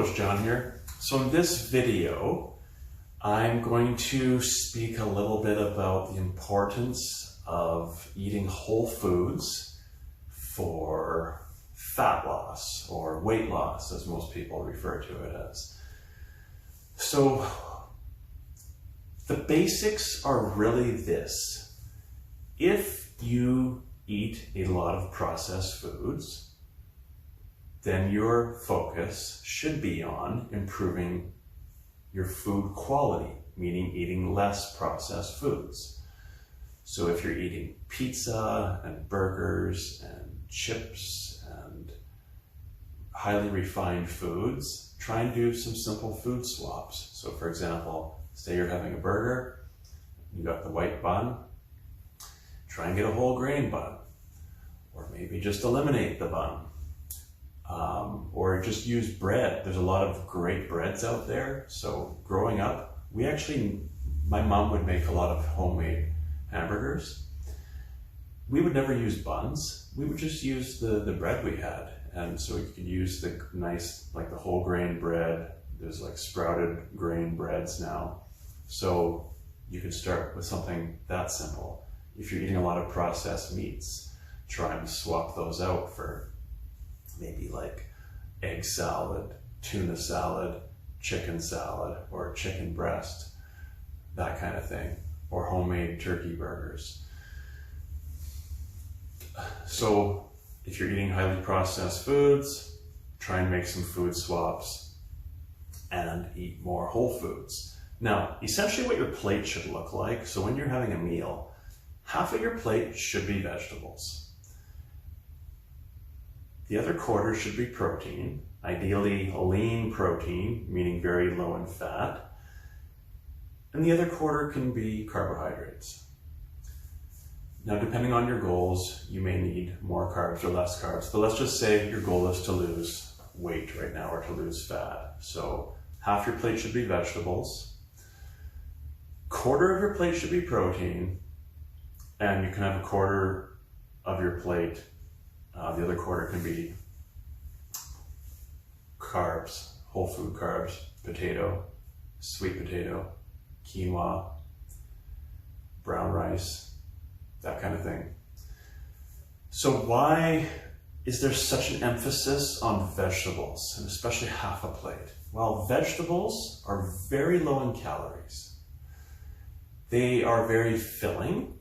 Coach John here. So in this video, I'm going to speak a little bit about the importance of eating whole foods for fat loss or weight loss, as most people refer to it as. So the basics are really this. If you eat a lot of processed foods, then your focus should be on improving your food quality, meaning eating less processed foods. So if you're eating pizza and burgers and chips and highly refined foods, try and do some simple food swaps. So for example, say you're having a burger, you got the white bun, try and get a whole grain bun, or maybe just eliminate the bun. Or just use bread. There's a lot of great breads out there. So growing up, my mom would make a lot of homemade hamburgers. We would never use buns. We would just use the bread we had. And so you could use the nice, like the whole grain bread. There's like sprouted grain breads now. So you could start with something that simple. If you're eating a lot of processed meats, try and swap those out for maybe like egg salad, tuna salad, chicken salad, or chicken breast, that kind of thing, or homemade turkey burgers. So if you're eating highly processed foods, try and make some food swaps and eat more whole foods. Now, essentially what your plate should look like, so when you're having a meal, half of your plate should be vegetables. The other quarter should be protein, ideally lean protein, meaning very low in fat. And the other quarter can be carbohydrates. Now, depending on your goals, you may need more carbs or less carbs, but let's just say your goal is to lose weight right now or to lose fat. So half your plate should be vegetables, quarter of your plate should be protein, and you can have a quarter of your plate. The other quarter can be carbs, whole food carbs, potato, sweet potato, quinoa, brown rice, that kind of thing. So why is there such an emphasis on vegetables, and especially half a plate? Well, vegetables are very low in calories. They are very filling.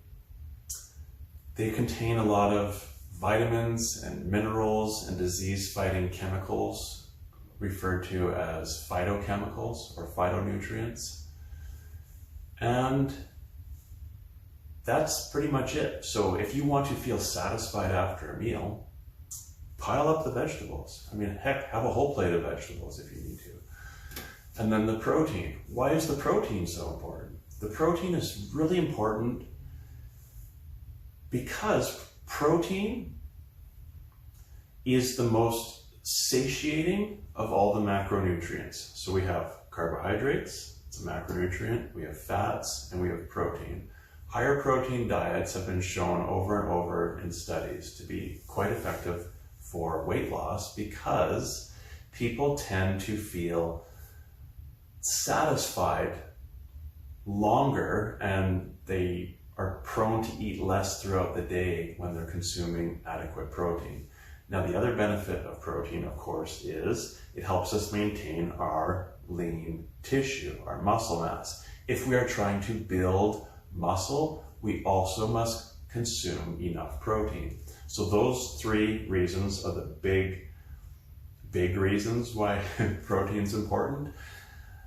They contain a lot of vitamins and minerals and disease-fighting chemicals, referred to as phytochemicals or phytonutrients. And that's pretty much it. So if you want to feel satisfied after a meal, pile up the vegetables. I mean, heck, have a whole plate of vegetables if you need to. And then the protein. Why is the protein so important? The protein is really important because protein is the most satiating of all the macronutrients. So we have carbohydrates, it's a macronutrient, we have fats, and we have protein. Higher protein diets have been shown over and over in studies to be quite effective for weight loss because people tend to feel satisfied longer and they are prone to eat less throughout the day when they're consuming adequate protein. Now, the other benefit of protein, of course, is it helps us maintain our lean tissue, our muscle mass. If we are trying to build muscle, we also must consume enough protein. So those three reasons are the big reasons why protein is important.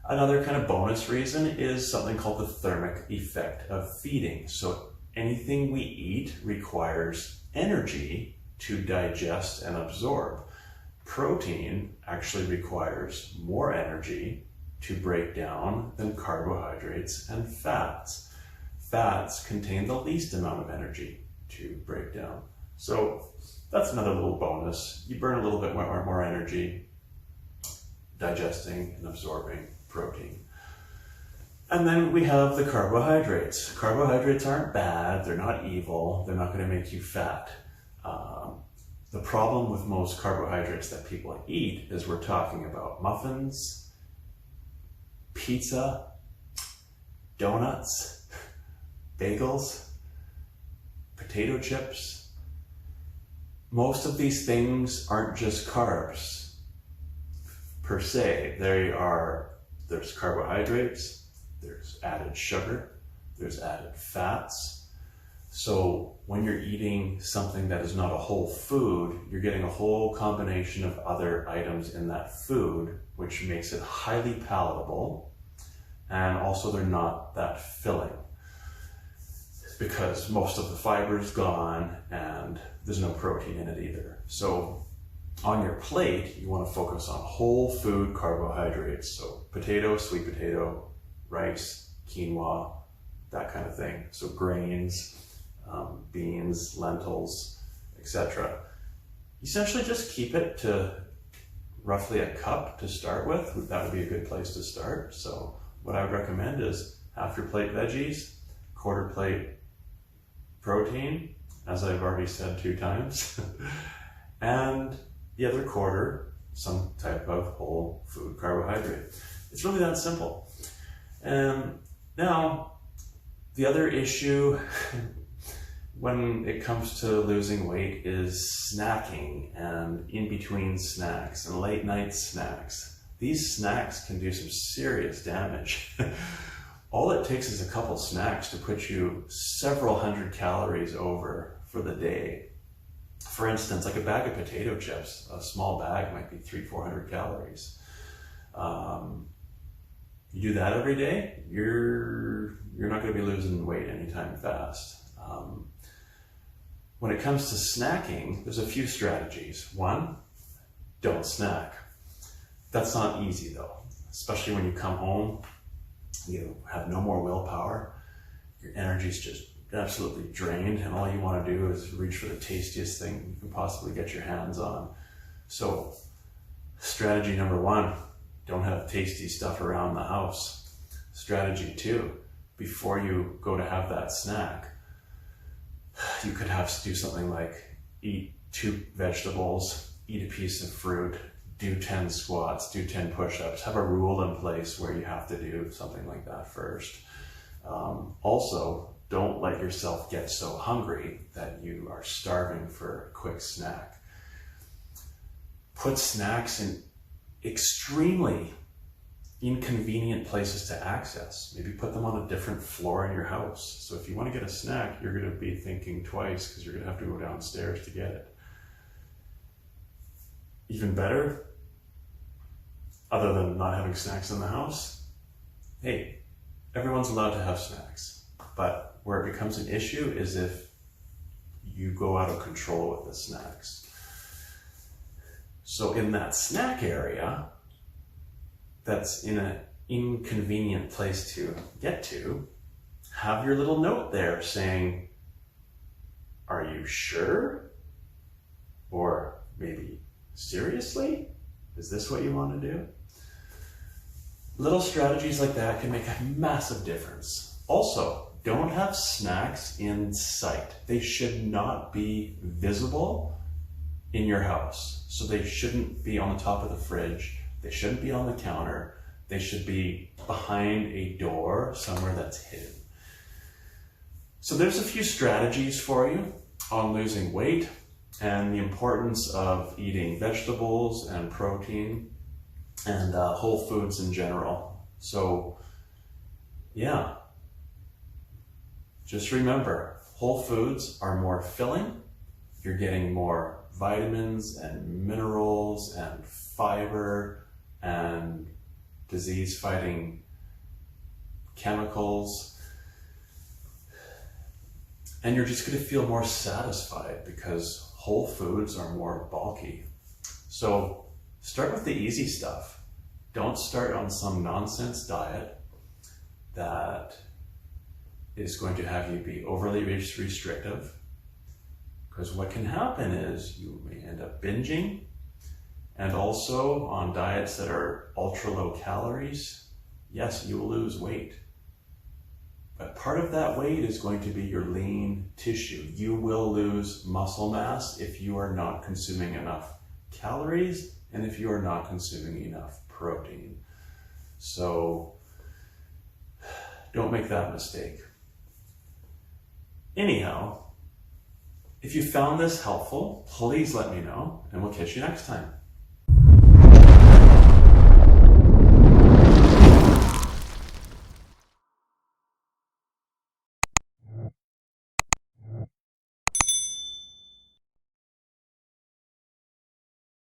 Another kind of bonus reason is something called the thermic effect of feeding. So anything we eat requires energy to digest and absorb. Protein actually requires more energy to break down than carbohydrates and fats. Fats contain the least amount of energy to break down. So that's another little bonus. You burn a little bit more energy digesting and absorbing protein. And then we have the carbohydrates. Carbohydrates aren't bad, they're not evil, they're not going to make you fat. The problem with most carbohydrates that people eat is we're talking about muffins, pizza, donuts, bagels, potato chips. Most of these things aren't just carbs per se. There's carbohydrates, there's added sugar, there's added fats. So when you're eating something that is not a whole food, you're getting a whole combination of other items in that food, which makes it highly palatable. And also they're not that filling because most of the fiber is gone and there's no protein in it either. So on your plate, you want to focus on whole food carbohydrates. So potato, sweet potato, rice, quinoa, that kind of thing. So grains, beans, lentils, etc. Essentially just keep it to roughly a cup to start with. That would be a good place to start. So what I would recommend is half your plate veggies, quarter plate protein, as I've already said 2 times, and the other quarter, some type of whole food carbohydrate. It's really that simple. Now, the other issue when it comes to losing weight is snacking and in between snacks and late night snacks. These snacks can do some serious damage. All it takes is a couple snacks to put you several hundred calories over for the day. For instance, like a bag of potato chips, a small bag might be 300-400 calories. You do that every day, you're not going to be losing weight anytime fast. When it comes to snacking, there's a few strategies. 1, don't snack. That's not easy though, especially when you come home, you have no more willpower, your energy's just absolutely drained, and all you want to do is reach for the tastiest thing you can possibly get your hands on. So strategy number 1, don't have tasty stuff around the house. Strategy 2, before you go to have that snack, you could have to do something like eat 2 vegetables, eat a piece of fruit, do 10 squats, do 10 push-ups, have a rule in place where you have to do something like that first. Also, don't let yourself get so hungry that you are starving for a quick snack. Put snacks in extremely inconvenient places to access. Maybe put them on a different floor in your house. So if you want to get a snack, you're going to be thinking twice because you're going to have to go downstairs to get it. Even better, other than not having snacks in the house, hey, everyone's allowed to have snacks. But where it becomes an issue is if you go out of control with the snacks. So in that snack area, that's in an inconvenient place to get to, have your little note there saying, are you sure? Or maybe, seriously? Is this what you want to do? Little strategies like that can make a massive difference. Also, don't have snacks in sight. They should not be visible in your house. So they shouldn't be on the top of the fridge. They shouldn't be on the counter. They should be behind a door, somewhere that's hidden. So there's a few strategies for you on losing weight and the importance of eating vegetables and protein and whole foods in general. So yeah, just remember, whole foods are more filling. You're getting more vitamins and minerals and fiber and disease-fighting chemicals. And you're just going to feel more satisfied because whole foods are more bulky. So start with the easy stuff. Don't start on some nonsense diet that is going to have you be overly restrictive. Because what can happen is you may end up binging, and also on diets that are ultra low calories, yes, you will lose weight. But part of that weight is going to be your lean tissue. You will lose muscle mass if you are not consuming enough calories and if you are not consuming enough protein. So don't make that mistake. Anyhow, if you found this helpful, please let me know and we'll catch you next time.